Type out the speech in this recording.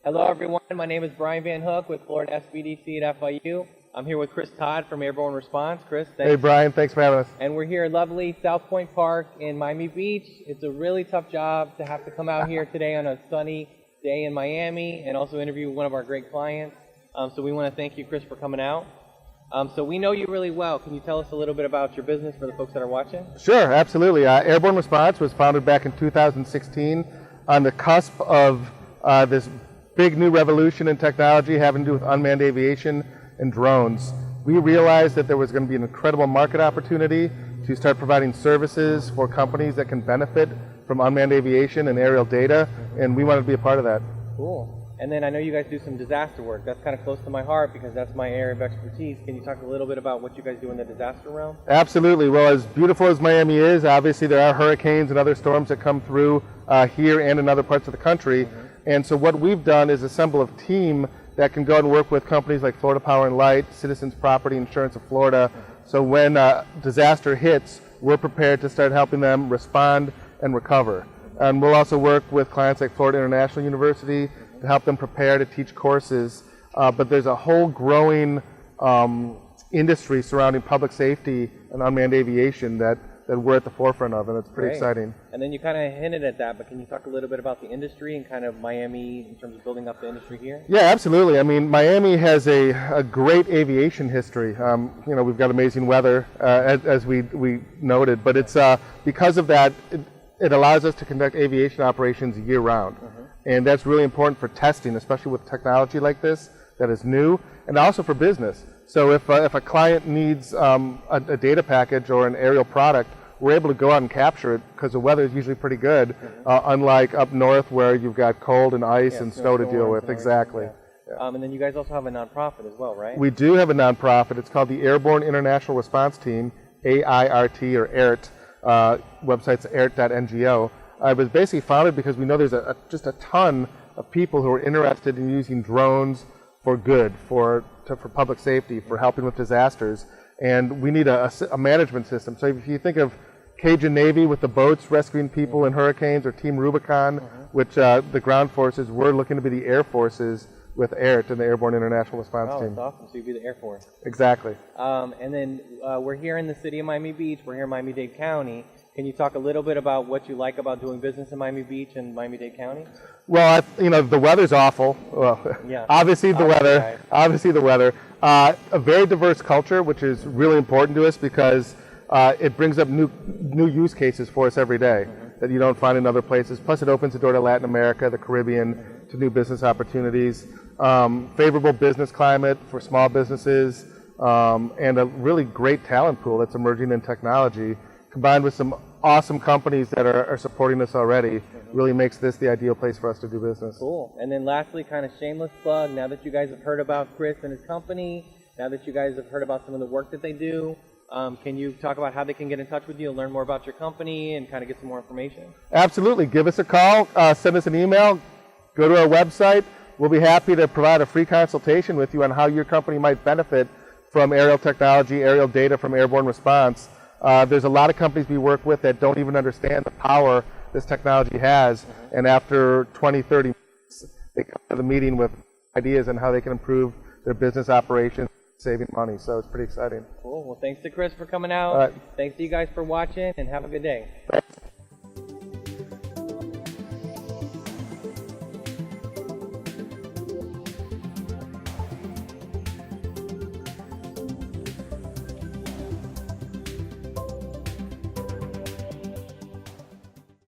Hello everyone, my name is Brian Van Hook with Florida SBDC at FIU. I'm here with Chris Todd from Airborne Response. Chris, thanks. Hey Brian, thanks for having us. And we're here at lovely South Point Park in Miami Beach. It's a really tough job to have to come out here today on a sunny day in Miami and also interview one of our great clients. So we want to thank you, Chris, for coming out. So we know you really well. Can you tell us a little bit about your business for the folks that are watching? Sure, absolutely. Airborne Response was founded back in 2016 on the cusp of this big new revolution in technology having to do with unmanned aviation and drones. We realized that there was going to be an incredible market opportunity to start providing services for companies that can benefit from unmanned aviation and aerial data, and we wanted to be a part of that. Cool. And then I know you guys do some disaster work. That's kind of close to my heart because that's my area of expertise. Can you talk a little bit about what you guys do in the disaster realm? Absolutely. Well, as beautiful as Miami is, obviously there are hurricanes and other storms that come through here and in other parts of the country. And so what we've done is assemble a team that can go and work with companies like Florida Power and Light, Citizens Property Insurance of Florida. So when disaster hits, we're prepared to start helping them respond and recover. And we'll also work with clients like Florida International University to help them prepare to teach courses. But there's a whole growing industry surrounding public safety and unmanned aviation that we're at the forefront of, and it's pretty exciting. And then you kind of hinted at that, but can you talk a little bit about the industry and kind of Miami in terms of building up the industry here? Yeah, absolutely. I mean, Miami has a great aviation history. You know, we've got amazing weather, as we noted, but it's because of that, it allows us to conduct aviation operations year-round. And that's really important for testing, especially with technology like this that is new, and also for business. So if a client needs a data package or an aerial product, we're able to go out and capture it because the weather is usually pretty good, unlike up north where you've got cold and ice and snow to deal with. Exactly. And then you guys also have a nonprofit as well, right? We do have a nonprofit. It's called the Airborne International Response Team, AIRT or AIRT. Website's airt.ngo. It was basically founded because we know there's just a ton of people who are interested in using drones for good, for public safety, for helping with disasters, and we need a management system. So if you think of Cajun Navy with the boats rescuing people in hurricanes, or Team Rubicon, which the ground forces, we're looking to be the air forces with AIRT and the Airborne International Response Team. That's awesome. So you'd be the Air Force. Exactly. And then we're here in the city of Miami Beach. We're here in Miami-Dade County. Can you talk a little bit about what you like about doing business in Miami Beach and Miami-Dade County? Well, you know, the weather's awful. Well, yeah. Obviously the weather. A very diverse culture, which is really important to us because it brings up new use cases for us every day that you don't find in other places. Plus, it opens the door to Latin America, the Caribbean, to new business opportunities. Favorable business climate for small businesses, and a really great talent pool that's emerging in technology, combined with some awesome companies that are supporting us already, really makes this the ideal place for us to do business. Cool. And then lastly, kind of shameless plug, now that you guys have heard about Chris and his company, now that you guys have heard about some of the work that they do, can you talk about how they can get in touch with you and learn more about your company and kind of get some more information? Absolutely. Give us a call, send us an email, go to our website. We'll be happy to provide a free consultation with you on how your company might benefit from aerial technology, aerial data from Airborne Response. There's a lot of companies we work with that don't even understand the power this technology has, and after 20, 30 minutes, they come to the meeting with ideas on how they can improve their business operations, saving money, so it's pretty exciting. Cool. Well, thanks to Chris for coming out. Thanks to you guys for watching, and have a good day. Thanks.